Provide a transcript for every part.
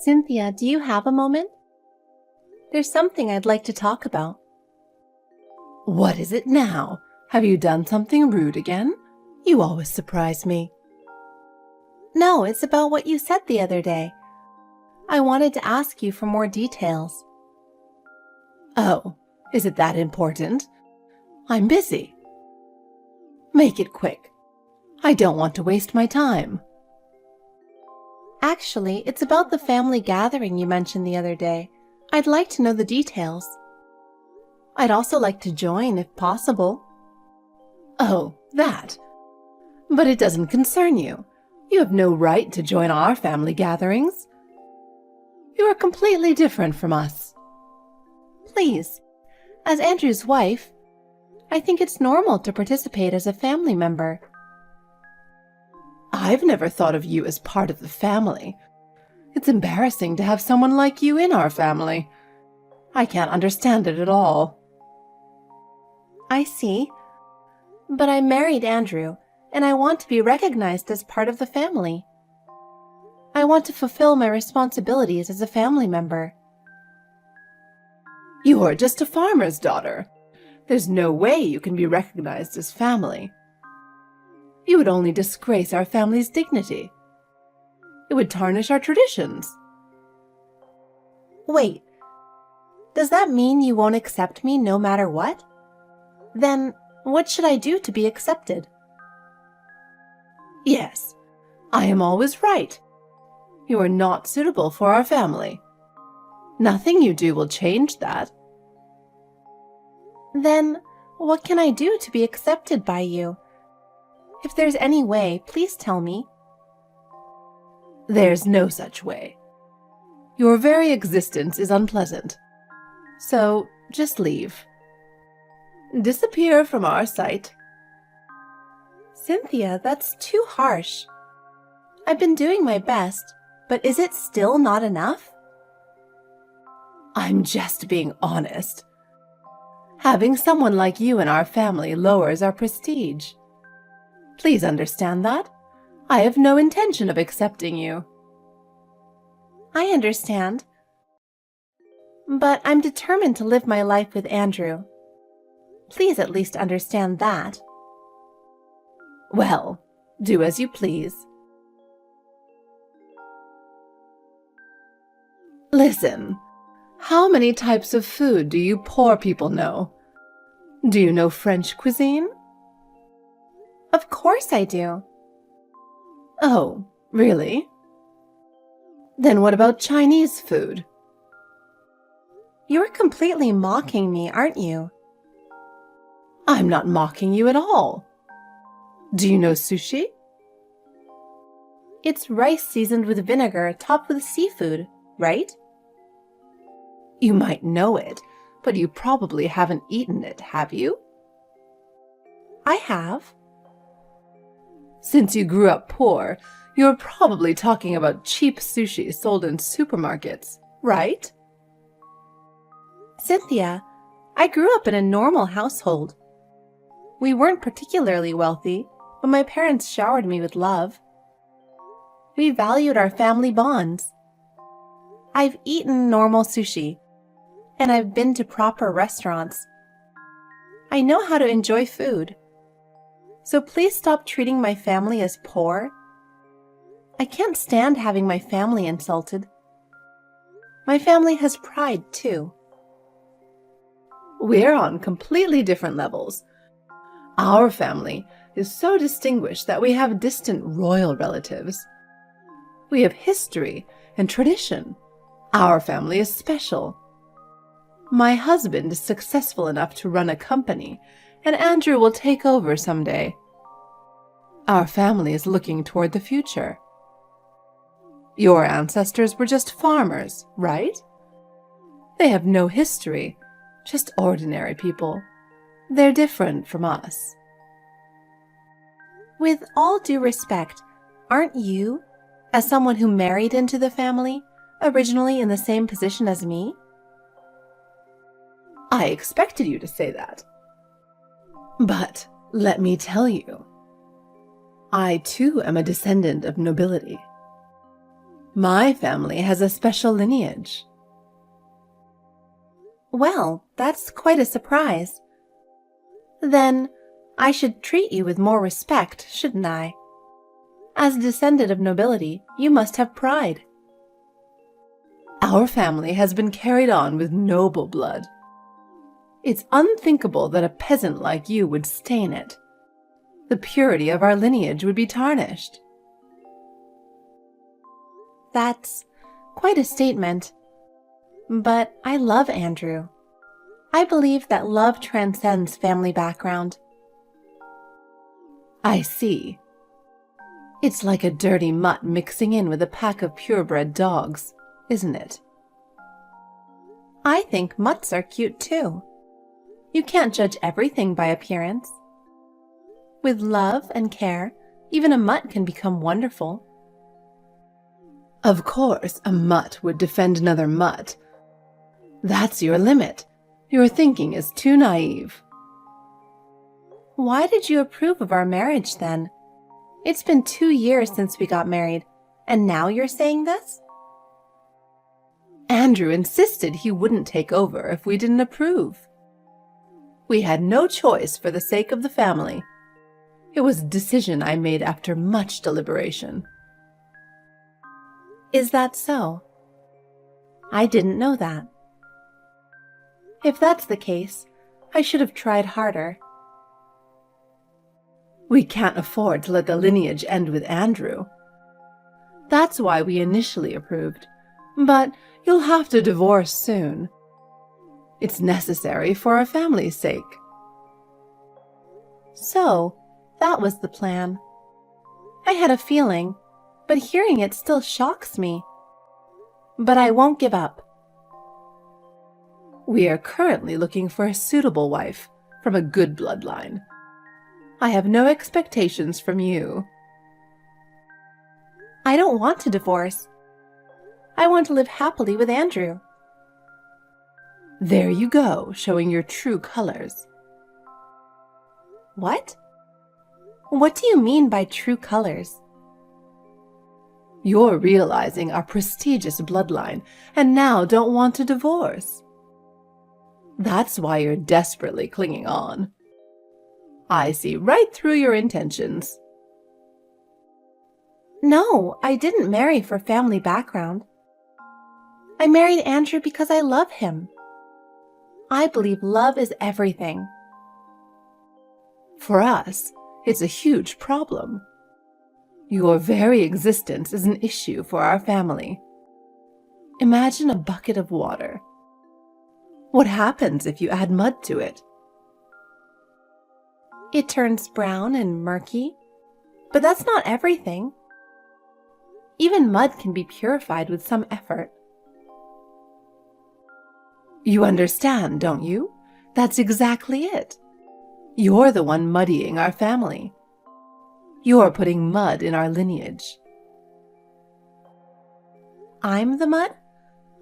Cynthia, do you have a moment? There's something I'd like to talk about. What is it now? Have you done something rude again? You always surprise me. No, it's about what you said the other day. I wanted to ask you for more details. Oh, is it that important? I'm busy. Make it quick. I don't want to waste my time. Actually, it's about the family gathering you mentioned the other day. I'd like to know the details. I'd also like to join if possible. Oh, that. But it doesn't concern you. You have no right to join our family gatherings. You are completely different from us. Please, as Andrew's wife, I think it's normal to participate as a family member. I've never thought of you as part of the family. It's embarrassing to have someone like you in our family. I can't understand it at all. I see. But I married Andrew, and I want to be recognized as part of the family. I want to fulfill my responsibilities as a family member. You're just a farmer's daughter. There's no way you can be recognized as family. You would only disgrace our family's dignity. It would tarnish our traditions. Wait, does that mean you won't accept me no matter what? Then, what should I do to be accepted? Yes, I am always right. You are not suitable for our family. Nothing you do will change that. Then, what can I do to be accepted by you? If there's any way, please tell me. There's no such way. Your very existence is unpleasant. So, just leave. Disappear from our sight. Cynthia, that's too harsh. I've been doing my best, but is it still not enough? I'm just being honest. Having someone like you in our family lowers our prestige. Please understand that. I have no intention of accepting you. I understand. But I'm determined to live my life with Andrew. Please at least understand that. Well, do as you please. Listen, how many types of food do you poor people know? Do you know French cuisine? Of course I do. Oh, really? Then what about Chinese food? You're completely mocking me, aren't you? I'm not mocking you at all. Do you know sushi? It's rice seasoned with vinegar topped with seafood, right? You might know it, but you probably haven't eaten it, have you? I have. Since you grew up poor, you're probably talking about cheap sushi sold in supermarkets, right? Cynthia, I grew up in a normal household. We weren't particularly wealthy, but my parents showered me with love. We valued our family bonds. I've eaten normal sushi, and I've been to proper restaurants. I know how to enjoy food. So please stop treating my family as poor. I can't stand having my family insulted. My family has pride, too. We're on completely different levels. Our family is so distinguished that we have distant royal relatives. We have history and tradition. Our family is special. My husband is successful enough to run a company, and Andrew will take over someday. Our family is looking toward the future. Your ancestors were just farmers, right? They have no history, just ordinary people. They're different from us. With all due respect, aren't you, as someone who married into the family, originally in the same position as me? I expected you to say that. But let me tell you, I too am a descendant of nobility. My family has a special lineage. Well, that's quite a surprise. Then I should treat you with more respect, shouldn't I? As a descendant of nobility, you must have pride. Our family has been carried on with noble blood. It's unthinkable that a peasant like you would stain it. The purity of our lineage would be tarnished. That's quite a statement. But I love Andrew. I believe that love transcends family background. I see. It's like a dirty mutt mixing in with a pack of purebred dogs, isn't it? I think mutts are cute too. You can't judge everything by appearance. With love and care, even a mutt can become wonderful. Of course, a mutt would defend another mutt. That's your limit. Your thinking is too naive. Why did you approve of our marriage then? It's been 2 years since we got married, and now you're saying this? Andrew insisted he wouldn't take over if we didn't approve. We had no choice for the sake of the family. It was a decision I made after much deliberation. Is that so? I didn't know that. If that's the case, I should have tried harder. We can't afford to let the lineage end with Andrew. That's why we initially approved. But you'll have to divorce soon. It's necessary for our family's sake. So, that was the plan. I had a feeling, but hearing it still shocks me. But I won't give up. We are currently looking for a suitable wife from a good bloodline. I have no expectations from you. I don't want to divorce. I want to live happily with Andrew. There you go, showing your true colors. What? What do you mean by true colors? You're realizing our prestigious bloodline and now don't want to divorce. That's why you're desperately clinging on. I see right through your intentions. No, I didn't marry for family background. I married Andrew because I love him. I believe love is everything. For us, it's a huge problem. Your very existence is an issue for our family. Imagine a bucket of water. What happens if you add mud to it? It turns brown and murky, but that's not everything. Even mud can be purified with some effort. You understand, don't you? That's exactly it. You're the one muddying our family. You're putting mud in our lineage. I'm the mud?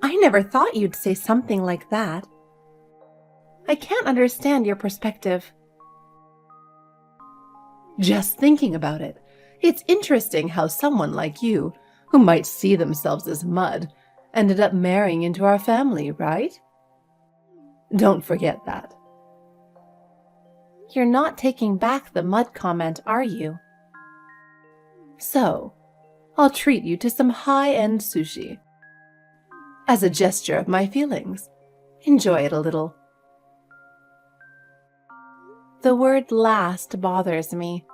I never thought you'd say something like that. I can't understand your perspective. Just thinking about it, it's interesting how someone like you, who might see themselves as mud, ended up marrying into our family, right? Don't forget that. You're not taking back the mud comment, are you? So, I'll treat you to some high-end sushi. As a gesture of my feelings, enjoy it a little. The word last bothers me.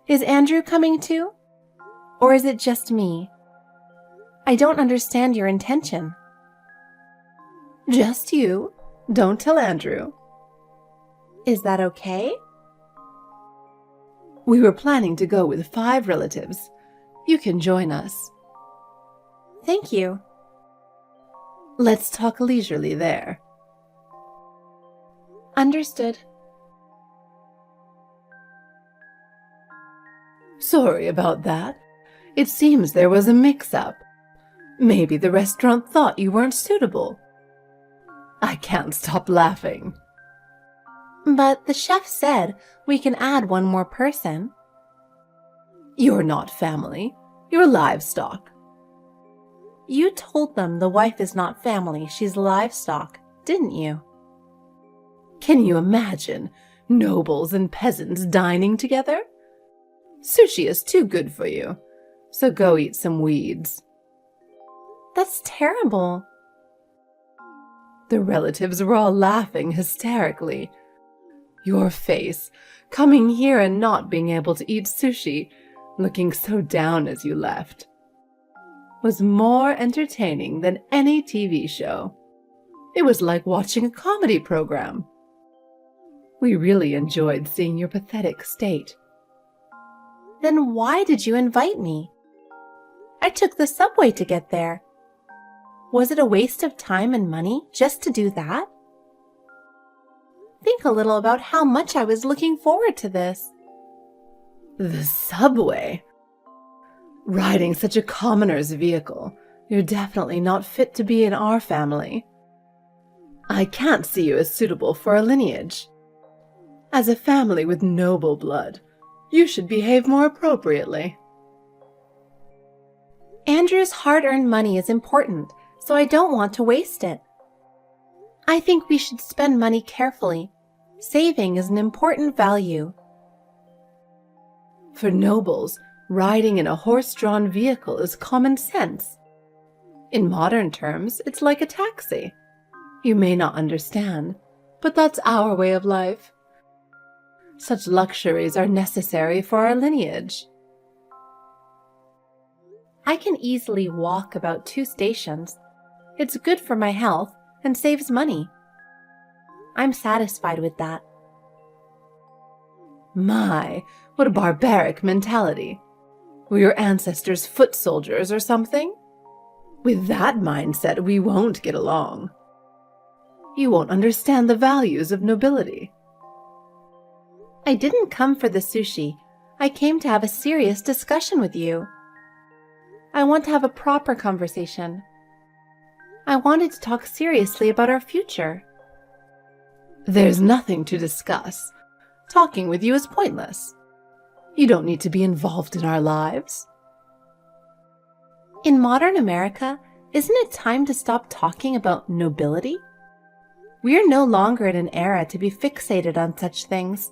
Is Andrew coming too? Or is it just me? I don't understand your intention. Just you. Don't tell Andrew. Is that okay? We were planning to go with 5 relatives. You can join us. Thank you. Let's talk leisurely there. Understood. Sorry about that. It seems there was a mix-up. Maybe the restaurant thought you weren't suitable. I can't stop laughing. But the chef said we can add one more person. You're not family. You're livestock. You told them the wife is not family, she's livestock, didn't you? Can you imagine nobles and peasants dining together? Sushi is too good for you, so go eat some weeds. That's terrible. The relatives were all laughing hysterically. Your face, coming here and not being able to eat sushi, looking so down as you left, was more entertaining than any TV show. It was like watching a comedy program. We really enjoyed seeing your pathetic state. Then why did you invite me? I took the subway to get there. Was it a waste of time and money just to do that? Think a little about how much I was looking forward to this. The subway? Riding such a commoner's vehicle, you're definitely not fit to be in our family. I can't see you as suitable for our lineage. As a family with noble blood, you should behave more appropriately. Andrew's hard-earned money is important, so I don't want to waste it. I think we should spend money carefully. Saving is an important value. For nobles, riding in a horse-drawn vehicle is common sense. In modern terms, it's like a taxi. You may not understand, but that's our way of life. Such luxuries are necessary for our lineage. I can easily walk about 2 stations. It's good for my health and saves money. I'm satisfied with that. My, what a barbaric mentality. Were your ancestors foot soldiers or something? With that mindset, we won't get along. You won't understand the values of nobility. I didn't come for the sushi. I came to have a serious discussion with you. I want to have a proper conversation. I wanted to talk seriously about our future. There's nothing to discuss. Talking with you is pointless. You don't need to be involved in our lives. In modern America, isn't it time to stop talking about nobility? We are no longer in an era to be fixated on such things.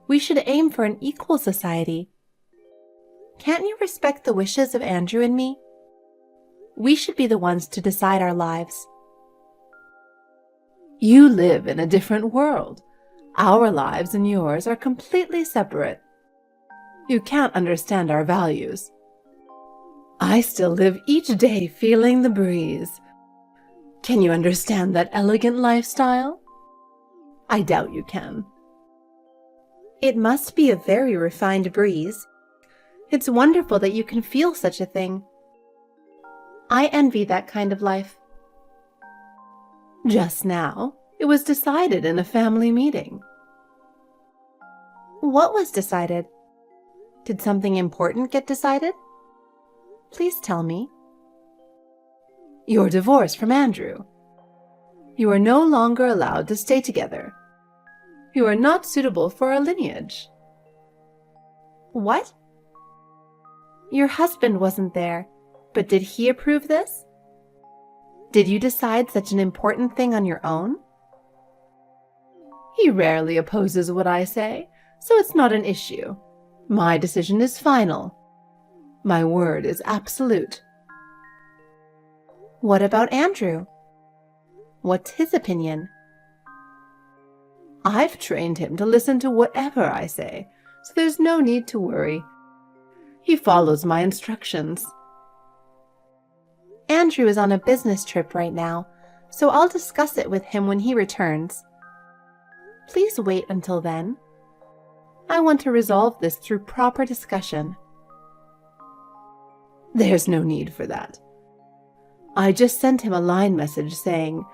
We should aim for an equal society. Can't you respect the wishes of Andrew and me? We should be the ones to decide our lives. You live in a different world. Our lives and yours are completely separate. You can't understand our values. I still live each day feeling the breeze. Can you understand that elegant lifestyle? I doubt you can. It must be a very refined breeze. It's wonderful that you can feel such a thing. I envy that kind of life. Just now, it was decided in a family meeting. What was decided? Did something important get decided? Please tell me. Your divorce from Andrew. You are no longer allowed to stay together. You are not suitable for our lineage. What? Your husband wasn't there, but did he approve this? Did you decide such an important thing on your own? He rarely opposes what I say, so it's not an issue. My decision is final. My word is absolute. What about Andrew? What's his opinion? I've trained him to listen to whatever I say, so there's no need to worry. He follows my instructions. Andrew is on a business trip right now, so I'll discuss it with him when he returns. Please wait until then. I want to resolve this through proper discussion. There's no need for that. I just sent him a line message saying,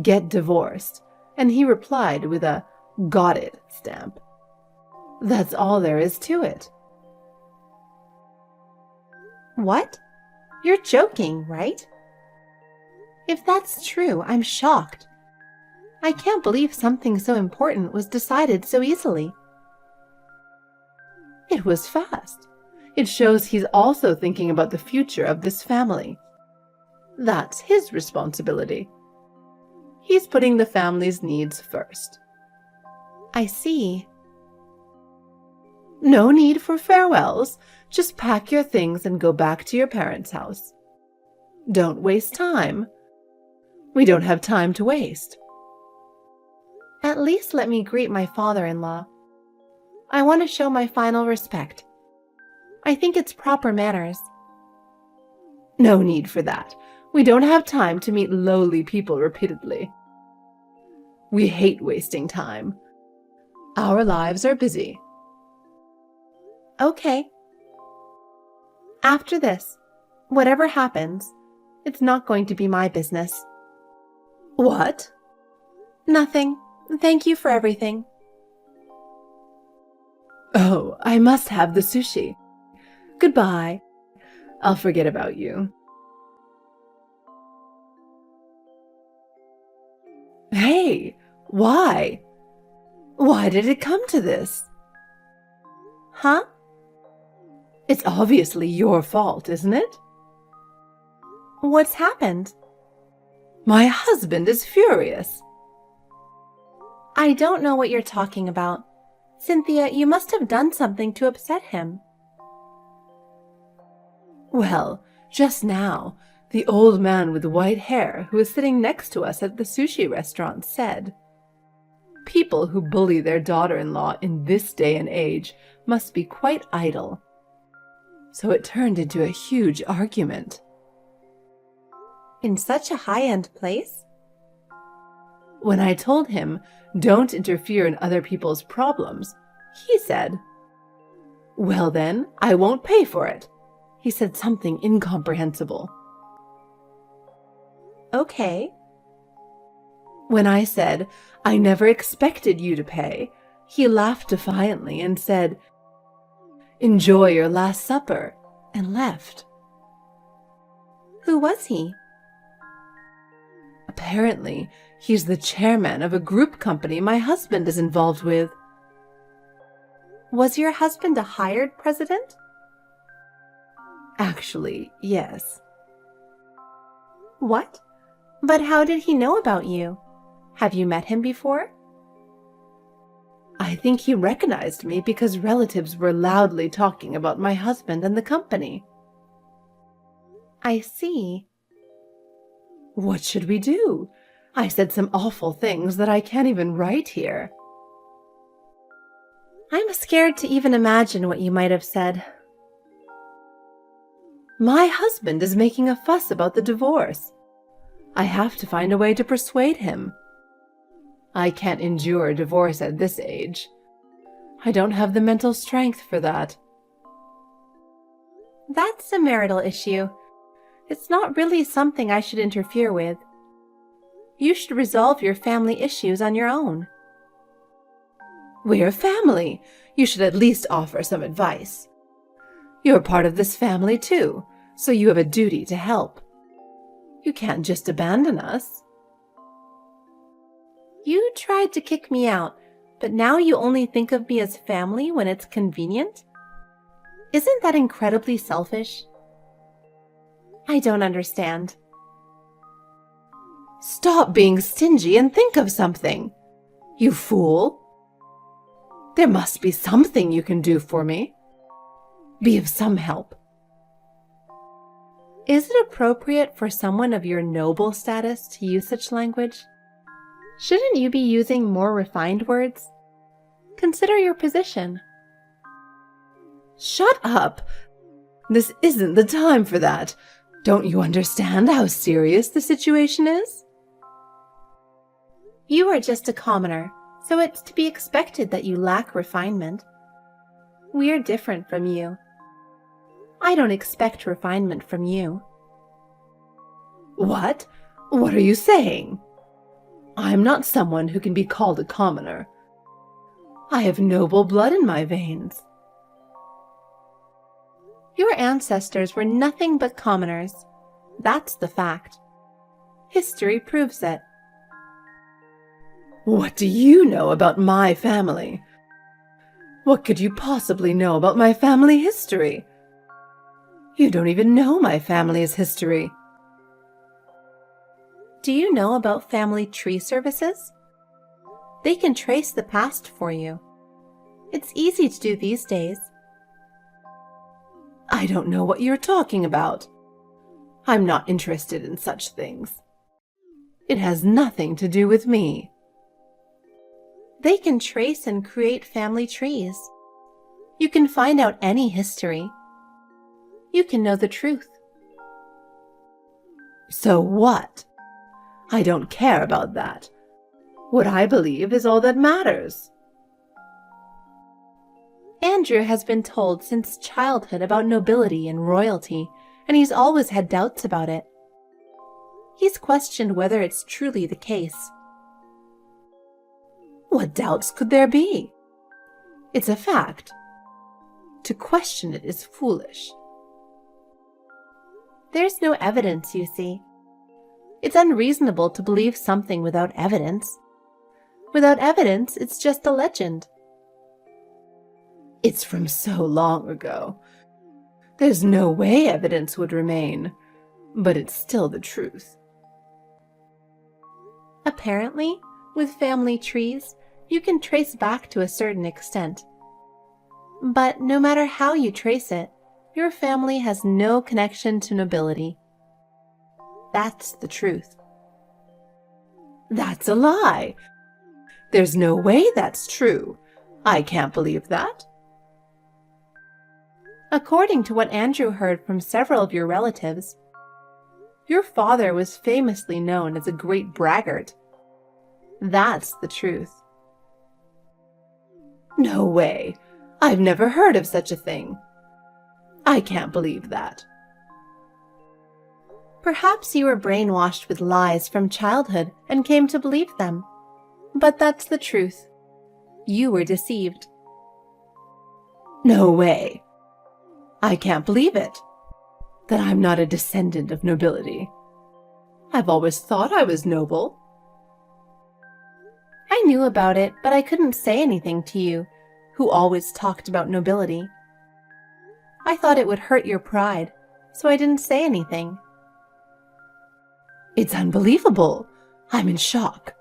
"Get divorced," and he replied with a "got it" stamp. That's all there is to it. What? You're joking, right? If that's true, I'm shocked. I can't believe something so important was decided so easily. It was fast. It shows he's also thinking about the future of this family. That's his responsibility. He's putting the family's needs first. I see. No need for farewells. Just pack your things and go back to your parents' house. Don't waste time. We don't have time to waste. At least let me greet my father-in-law. I want to show my final respect. I think it's proper manners. No need for that. We don't have time to meet lowly people repeatedly. We hate wasting time. Our lives are busy. Okay. After this, whatever happens, it's not going to be my business. What? Nothing. Thank you for everything. Oh, I must have the sushi. Goodbye. I'll forget about you. Hey, why? Why did it come to this? Huh? It's obviously your fault, isn't it? What's happened? My husband is furious. I don't know what you're talking about. Cynthia, you must have done something to upset him. Well, just now, the old man with white hair who was sitting next to us at the sushi restaurant said, "People who bully their daughter-in-law in this day and age must be quite idle." So it turned into a huge argument. In such a high-end place? When I told him, "Don't interfere in other people's problems," he said, "Well then, I won't pay for it." He said something incomprehensible. Okay. When I said, "I never expected you to pay," he laughed defiantly and said, "Enjoy your last supper," and left. Who was he? Apparently, he's the chairman of a group company my husband is involved with. Was your husband a hired president? Actually, yes. What? But how did he know about you? Have you met him before? I think he recognized me because relatives were loudly talking about my husband and the company. I see. What should we do? I said some awful things that I can't even write here. I'm scared to even imagine what you might have said. My husband is making a fuss about the divorce. I have to find a way to persuade him. I can't endure divorce at this age. I don't have the mental strength for that. That's a marital issue. It's not really something I should interfere with. You should resolve your family issues on your own. We're family. You should at least offer some advice. You're part of this family too, so you have a duty to help. You can't just abandon us. You tried to kick me out, but now you only think of me as family when it's convenient? Isn't that incredibly selfish? I don't understand. Stop being stingy and think of something. You fool. There must be something you can do for me. Be of some help. Is it appropriate for someone of your noble status to use such language? Shouldn't you be using more refined words? Consider your position. Shut up. This isn't the time for that. Don't you understand how serious the situation is? You are just a commoner, so it's to be expected that you lack refinement. We're different from you. I don't expect refinement from you. What? What are you saying? I'm not someone who can be called a commoner. I have noble blood in my veins. Your ancestors were nothing but commoners. That's the fact. History proves it. What do you know about my family? What could you possibly know about my family history? You don't even know my family's history. Do you know about family tree services? They can trace the past for you. It's easy to do these days. I don't know what you're talking about. I'm not interested in such things. It has nothing to do with me. They can trace and create family trees. You can find out any history. You can know the truth. So what? I don't care about that. What I believe is all that matters. Andrew has been told since childhood about nobility and royalty, and he's always had doubts about it. He's questioned whether it's truly the case. What doubts could there be? It's a fact. To question it is foolish. There's no evidence, you see. It's unreasonable to believe something without evidence. Without evidence, it's just a legend. It's from so long ago. There's no way evidence would remain, but it's still the truth. Apparently, with family trees, you can trace back to a certain extent. But no matter how you trace it, your family has no connection to nobility. That's the truth. That's a lie. There's no way that's true. I can't believe that. According to what Andrew heard from several of your relatives, your father was famously known as a great braggart. That's the truth. No way. I've never heard of such a thing. I can't believe that. Perhaps you were brainwashed with lies from childhood and came to believe them. But that's the truth. You were deceived. No way. I can't believe it. That I'm not a descendant of nobility. I've always thought I was noble. I knew about it, but I couldn't say anything to you, who always talked about nobility. I thought it would hurt your pride, so I didn't say anything. It's unbelievable. I'm in shock.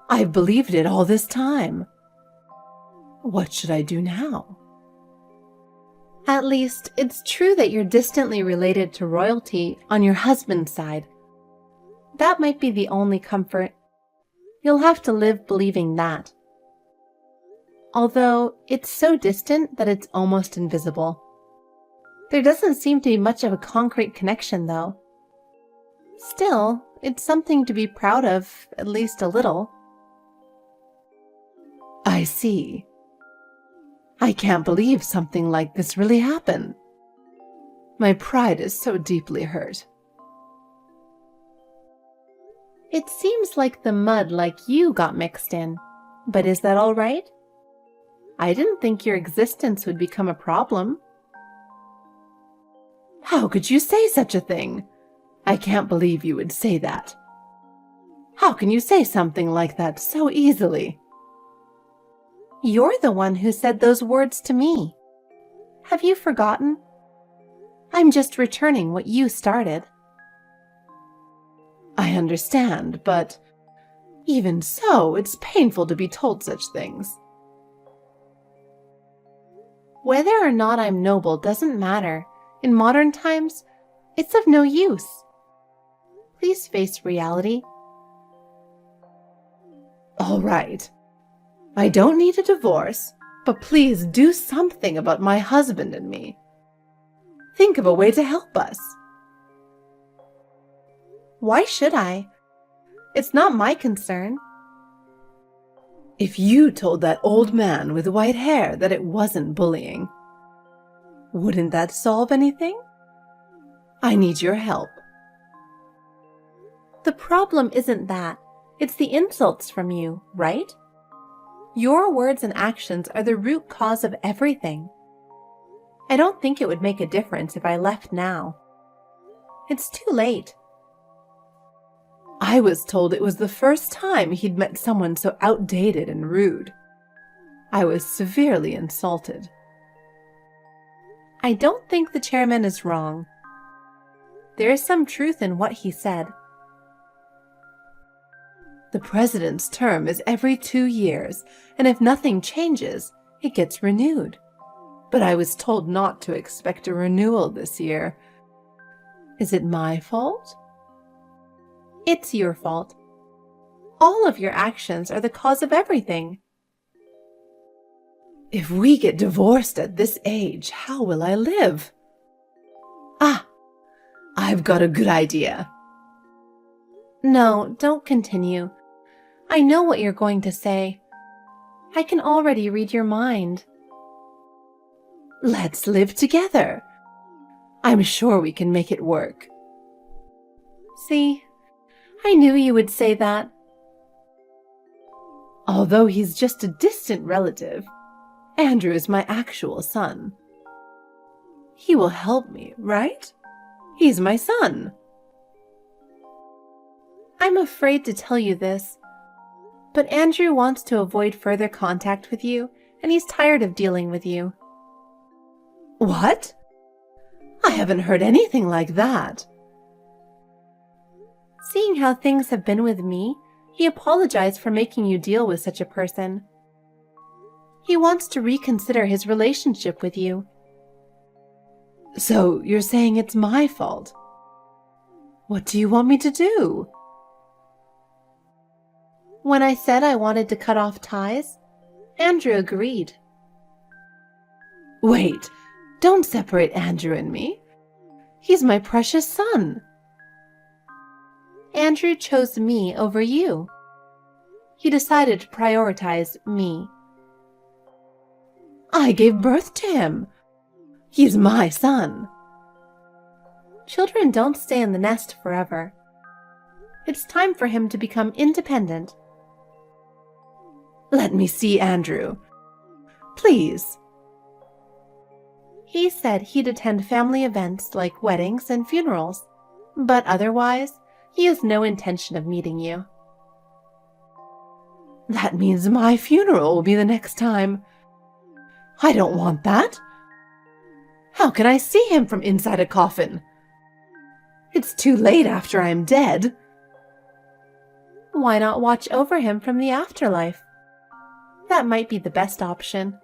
I've believed it all this time. What should I do now? At least, it's true that you're distantly related to royalty on your husband's side. That might be the only comfort. You'll have to live believing that. Although, it's so distant that it's almost invisible. There doesn't seem to be much of a concrete connection, though. Still, it's something to be proud of, at least a little. I see. I can't believe something like this really happened. My pride is so deeply hurt. It seems like the mud like you got mixed in, but is that all right? I didn't think your existence would become a problem. How could you say such a thing? I can't believe you would say that. How can you say something like that so easily? You're the one who said those words to me. Have you forgotten? I'm just returning what you started. I understand, but even so, it's painful to be told such things. Whether or not I'm noble doesn't matter. In modern times, it's of no use. Please face reality. All right. I don't need a divorce, but please do something about my husband and me. Think of a way to help us. Why should I? It's not my concern. If you told that old man with white hair that it wasn't bullying, wouldn't that solve anything? I need your help. The problem isn't that. It's the insults from you, right? Your words and actions are the root cause of everything. I don't think it would make a difference if I left now. It's too late. I was told it was the first time he'd met someone so outdated and rude. I was severely insulted. I don't think the chairman is wrong. There is some truth in what he said. The president's term is every 2 years, and if nothing changes, it gets renewed. But I was told not to expect a renewal this year. Is it my fault? It's your fault. All of your actions are the cause of everything. If we get divorced at this age, how will I live? Ah, I've got a good idea. No, don't continue. I know what you're going to say. I can already read your mind. Let's live together. I'm sure we can make it work. See, I knew you would say that. Although he's just a distant relative, Andrew is my actual son. He will help me, right? He's my son. I'm afraid to tell you this, but Andrew wants to avoid further contact with you, and he's tired of dealing with you. What? I haven't heard anything like that. Seeing how things have been with me, he apologized for making you deal with such a person. He wants to reconsider his relationship with you. So you're saying it's my fault? What do you want me to do? When I said I wanted to cut off ties, Andrew agreed. Wait, don't separate Andrew and me. He's my precious son. Andrew chose me over you. He decided to prioritize me. I gave birth to him. He's my son. Children don't stay in the nest forever. It's time for him to become independent. Let me see Andrew. Please. He said he'd attend family events like weddings and funerals, but otherwise, he has no intention of meeting you. That means my funeral will be the next time. I don't want that. How can I see him from inside a coffin? It's too late after I'm dead. Why not watch over him from the afterlife? That might be the best option.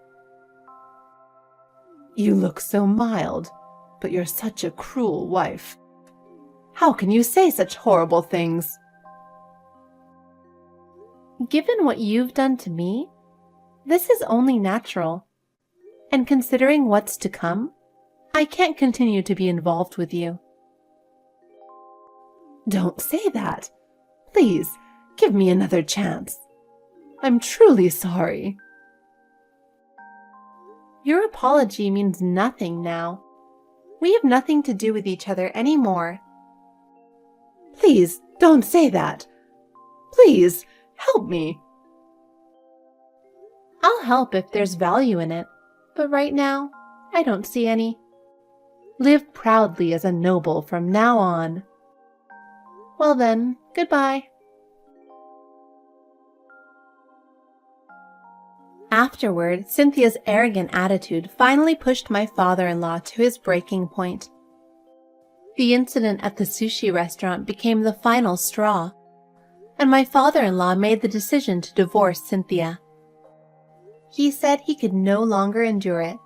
You look so mild, but you're such a cruel wife. How can you say such horrible things? Given what you've done to me, this is only natural. And considering what's to come, I can't continue to be involved with you. Don't say that. Please, give me another chance. I'm truly sorry. Your apology means nothing now. We have nothing to do with each other anymore. Please, don't say that. Please, help me. I'll help if there's value in it, but right now, I don't see any. Live proudly as a noble from now on. Well then, goodbye. Afterward, Cynthia's arrogant attitude finally pushed my father-in-law to his breaking point. The incident at the sushi restaurant became the final straw, and my father-in-law made the decision to divorce Cynthia. He said he could no longer endure it.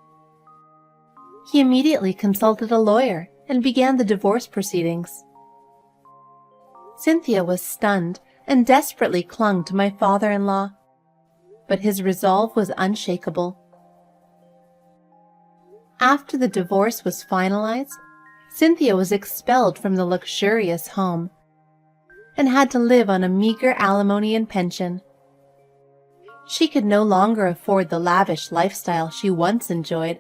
He immediately consulted a lawyer and began the divorce proceedings. Cynthia was stunned and desperately clung to my father-in-law, but his resolve was unshakable. After the divorce was finalized, Cynthia was expelled from the luxurious home and had to live on a meager alimony and pension. She could no longer afford the lavish lifestyle she once enjoyed.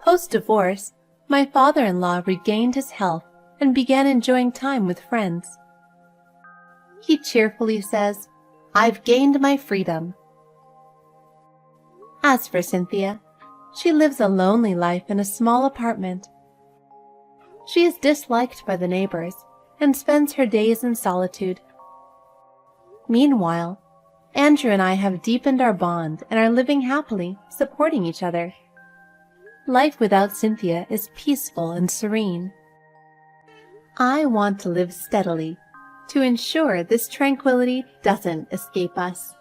Post-divorce, my father-in-law regained his health and began enjoying time with friends. He cheerfully says, "I've gained my freedom." As for Cynthia, she lives a lonely life in a small apartment. She is disliked by the neighbors and spends her days in solitude. Meanwhile, Andrew and I have deepened our bond and are living happily, supporting each other. Life without Cynthia is peaceful and serene. I want to live steadily, to ensure this tranquility doesn't escape us.